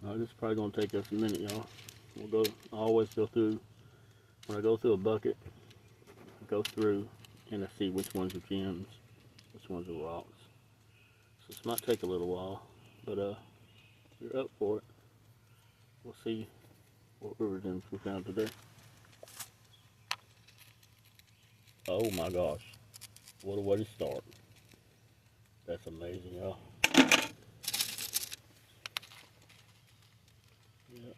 This is probably gonna take us a minute, y'all. We'll go. I always go through when I go through a bucket. I go through and I see which ones are gems, which ones are rocks. So this might take a little while, but if you're up for it, we'll see what river gems we found today. Oh my gosh, what a way to start! That's amazing, y'all. Yep.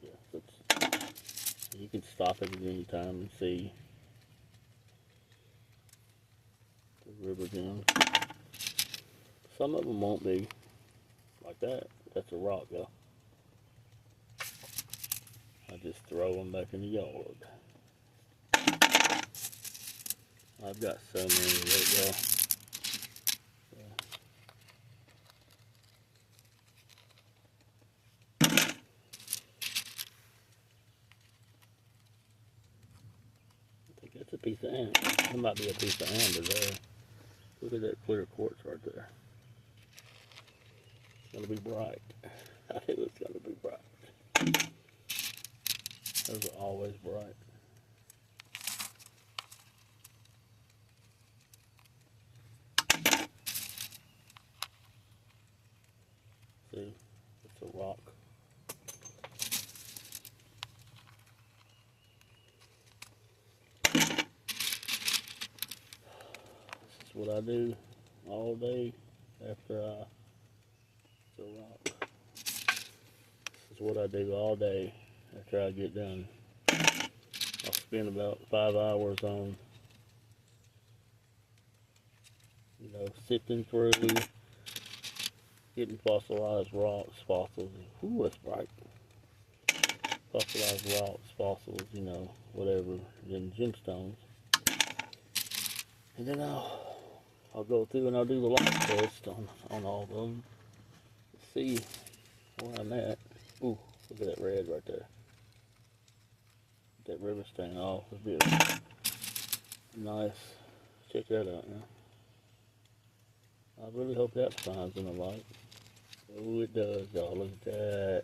Yes, you can stop it at any time and see the river gems. Some of them won't be like that. That's a rock, y'all. I just throw them back in the yard. I've got so many of it, y'all. I think that's a piece of amber. That might be a piece of amber there. Look at that clear quartz right there. It's going to be bright. I knew it was going to be bright. Those are always bright. See, it's a rock. This is what I do all day after I, it's a rock. This is what I do all day after I get done. I'll spend about 5 hours on, sifting through, getting fossilized rocks, fossils. Ooh, that's bright. Fossilized rocks, fossils, whatever, then gemstones. And then I'll go through and I'll do the light test on all of them. See where I'm at. Ooh, look at that red right there. That river stain off. It's beautiful. Nice. Check that out now. I really hope that shines in the light. Oh, it does, y'all. Look at that.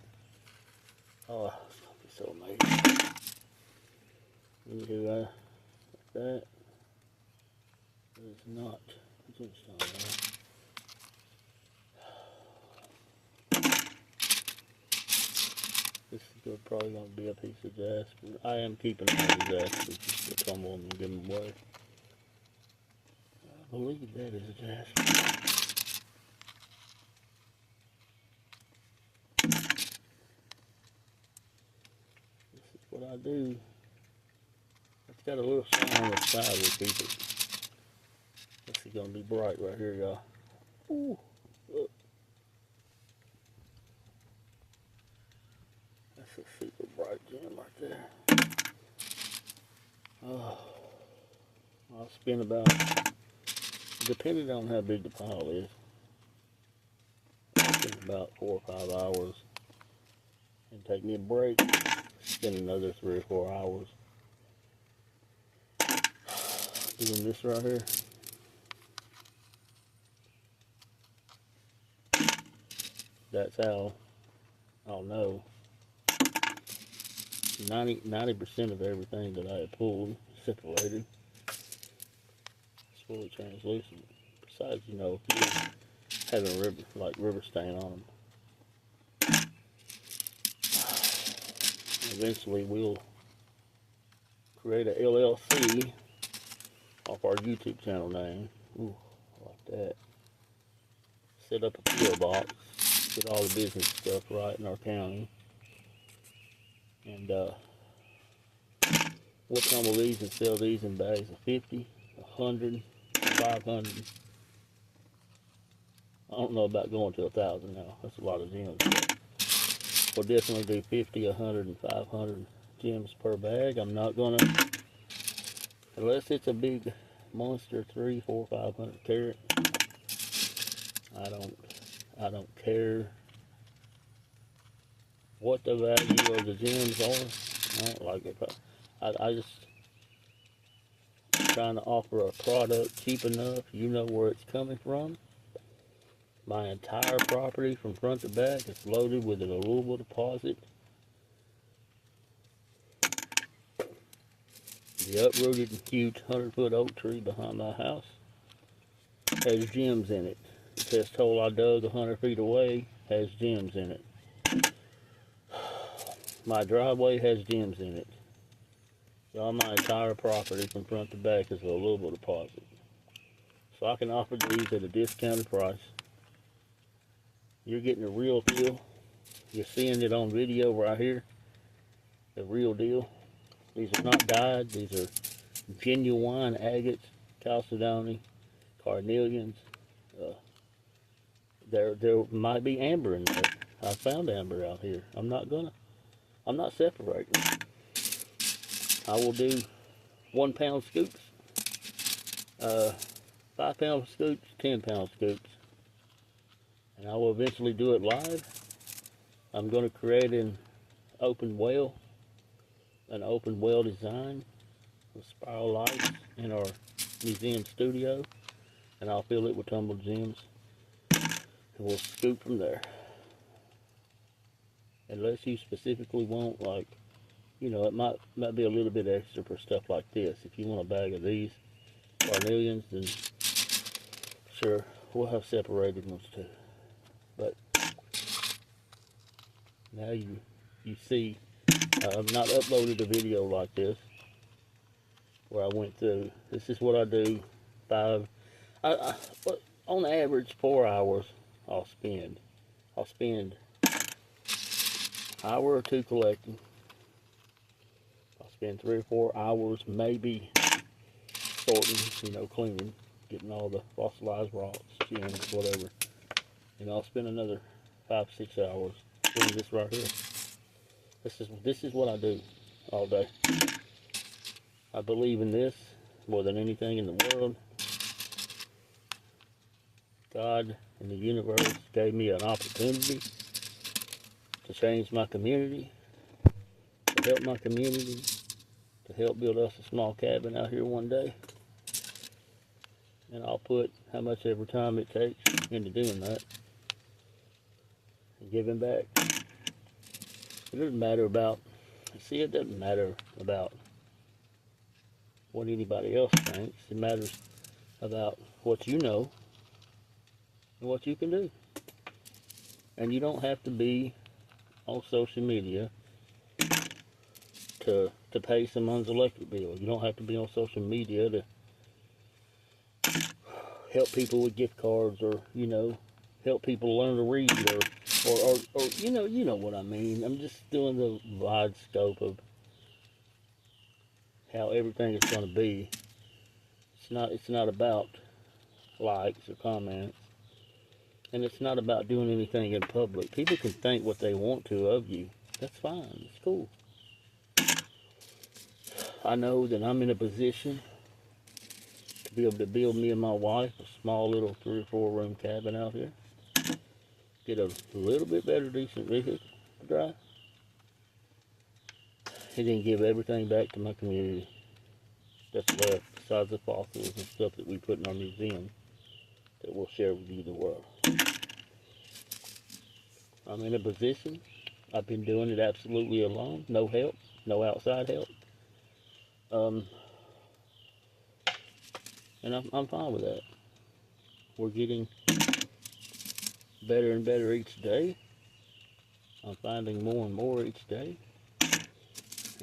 Oh, it's going to be so amazing. You do that. Like that. It is not gemstone, This is probably going to be a piece of jasper. I am keeping all the jaspers just to tumble and give them away. I believe that is a jasper. This is what I do. It's got a little shine on the side. We'll keep it. This is going to be bright right here, y'all. Ooh, look. That's a super bright gem right there. Oh, I'll spend about, depending on how big the pile is, I'll spend about 4 or 5 hours and take me a break, spend another 3 or 4 hours doing this right here. That's how I'll know 90% of everything that I have pulled, separated, is fully translucent. Besides, if you having river stain on them. Eventually, we'll create a LLC off our YouTube channel name. Ooh, I like that. Set up a PO box. Get all the business stuff right in our county. And we'll tumble these and sell these in bags of 50, 100, 500. I don't know about going to 1,000 now. That's a lot of gems. We'll definitely do 50, 100, and 500 gems per bag. I'm not gonna, unless it's a big monster 3, 4, 500 carat. I don't care what the value of the gems are. I don't like it. I just trying to offer a product cheap enough. You know where it's coming from. My entire property from front to back is loaded with an alluvial deposit. The uprooted and huge 100-foot oak tree behind my house has gems in it. The test hole I dug 100 feet away has gems in it. My driveway has gems in it. All my entire property from front to back is a alluvial deposit. So I can offer these at a discounted price. You're getting a real deal. You're seeing it on video right here. The real deal. These are not dyed. These are genuine agates, Chalcedony, Carnelians. There might be amber in there. I found amber out here. I'm not separating. I will do 1 pound scoops, 5 pound scoops, 10 pound scoops. And I will eventually do it live. I'm going to create an open well design with spiral lights in our museum studio, and I'll fill it with tumbled gems, and we'll scoop from there. Unless you specifically want, like, you know, it might be a little bit extra for stuff like this. If you want a bag of these Carnelians, then sure, we'll have separated ones too. But now you see, I've not uploaded a video like this where I went through. This is what I do. On average, 4 hours I'll spend. I'll spend an hour or two collecting. I'll spend 3 or 4 hours maybe sorting, you know, cleaning, getting all the fossilized rocks, gems, whatever. And I'll spend another 5 or 6 hours doing this right here. This is what I do all day. I believe in this more than anything in the world. God and the universe gave me an opportunity to change my community, to help my community, to help build us a small cabin out here one day. And I'll put how much every time it takes into doing that and giving back. It doesn't matter about, it doesn't matter about what anybody else thinks. It matters about what you know and what you can do. And you don't have to be on social media to pay someone's electric bill. You don't have to be on social media to help people with gift cards, or, you know, help people learn to read, or you know what I mean. I'm just doing the wide scope of how everything is going to be. It's not about likes or comments, and it's not about doing anything in public. People can think what they want to of you. That's fine. It's cool. I know that I'm in a position to be able to build me and my wife a small little 3 or 4 room cabin out here. Get a little bit better, decent vehicle to drive. And then give everything back to my community that's left, besides the fossils and stuff that we put in our museum that we'll share with you, the world. I'm in a position. I've been doing it absolutely alone. No help. No outside help. And I'm fine with that. We're getting better and better each day. I'm finding more and more each day.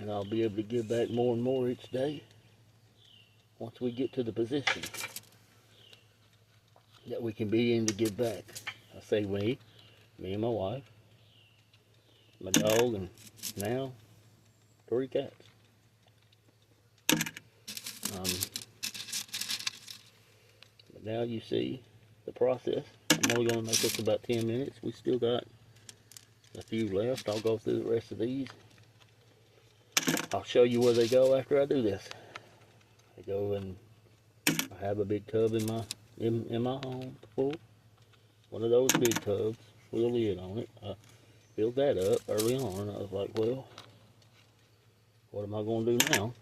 And I'll be able to give back more and more each day once we get to the position that we can begin to give back. I say me and my wife, my dog, and now 3 cats. But now you see the process. I'm only going to make this about 10 minutes. We still got a few left. I'll go through the rest of these. I'll show you where they go after I do this. They go in, I have a big tub in my home full. One of those big tubs with a lid on it. I filled that up early on. I was like, well, what am I going to do now?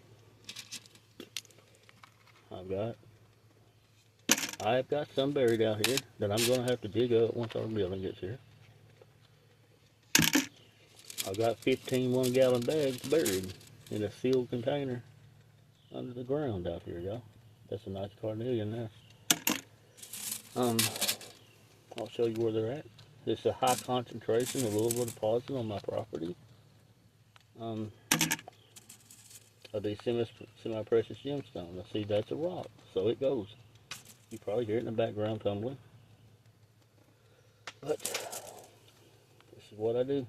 I've got I've got some buried out here that I'm going to have to dig up once our building gets here. I've got 15 1-gallon bags buried in a sealed container under the ground out here, y'all. That's a nice Carnelian nest. I'll show you where they're at. It's a high concentration of Alluvial deposit on my property. Of these semi-precious gemstones. I see that's a rock, so it goes. You probably hear it in the background tumbling. But this is what I do.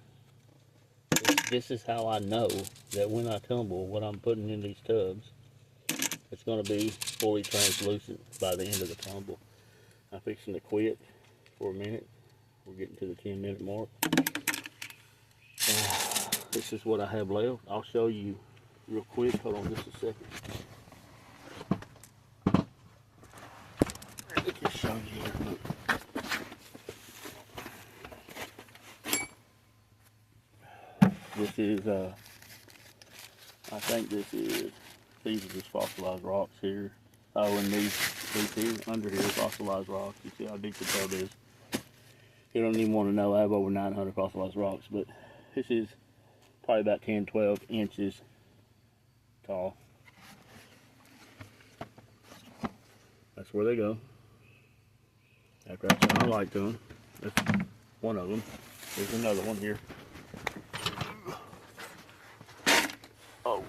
This is how I know that when I tumble, what I'm putting in these tubs, it's going to be fully translucent by the end of the tumble. I'm fixing to quit for a minute. We're getting to the 10-minute mark. This is what I have left. I'll show you real quick. Hold on just a second. Let me just show you here. Look. This is, I think this is, these are just fossilized rocks here. Oh, and these here, under here, fossilized rocks. You see how deep the tub is. You don't even want to know, I have over 900 fossilized rocks, but this is probably about 10, 12 inches tall. That's where they go. After I turn the light to them. That's one of them. There's another one here. Oh.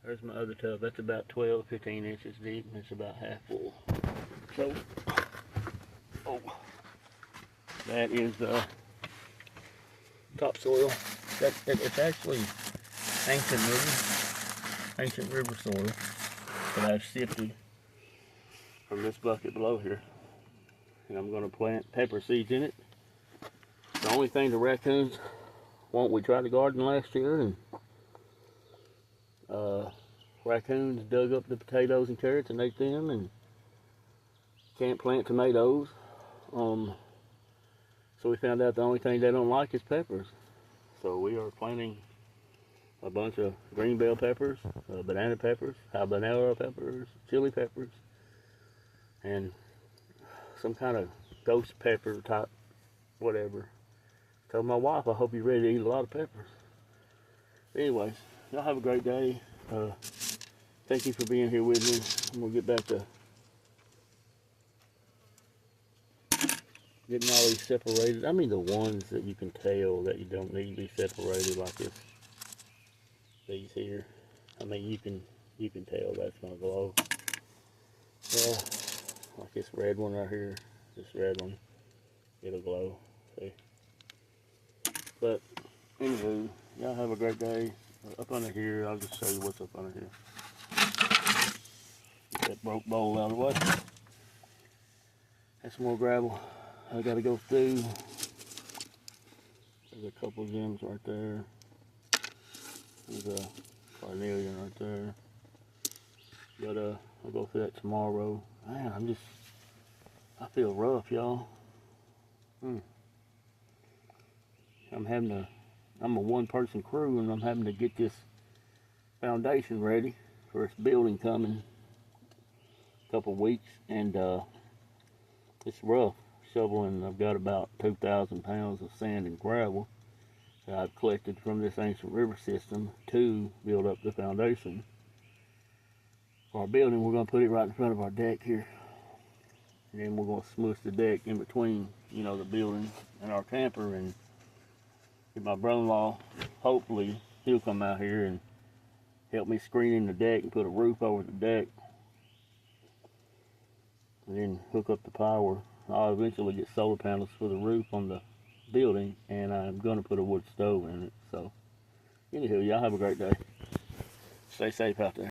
There's my other tub. That's about 12, 15 inches deep, and it's about half full. So, oh, that is topsoil. It's actually ancient river soil that I've sifted from this bucket below here. And I'm going to plant pepper seeds in it. The only thing the raccoons want, we tried to garden last year, and raccoons dug up the potatoes and carrots and ate them, and can't plant tomatoes. So we found out the only thing they don't like is peppers. So we are planting a bunch of green bell peppers, banana peppers, habanero peppers, chili peppers, and some kind of ghost pepper type whatever. Told my wife, I hope you're ready to eat a lot of peppers. Anyways, y'all have a great day. Thank you for being here with me. I'm going to get back to getting all these separated. I mean the ones that you can tell that you don't need to be separated, like this. These here. I mean you can tell that's going to glow. Like this red one right here. This red one. It'll glow. See? But anywho, y'all have a great day. Up under here, I'll just show you what's up under here. Get that broke bowl out of the way. That's more gravel I gotta go through. There's a couple gems right there. There's a Carnelian right there. But I'll go through that tomorrow. Man, I feel rough, y'all. I'm a one-person crew, and I'm having to get this foundation ready for its building coming a couple weeks, and it's rough shoveling. I've got about 2,000 pounds of sand and gravel that I've collected from this ancient river system to build up the foundation for our building. We're going to put it right in front of our deck here, and then we're going to smush the deck in between, you know, the building and our camper, and get my brother-in-law, hopefully he'll come out here and help me screen in the deck and put a roof over the deck, and then hook up the power. I'll eventually get solar panels for the roof on the building, and I'm going to put a wood stove in it. So anywho, y'all have a great day. Stay safe out there.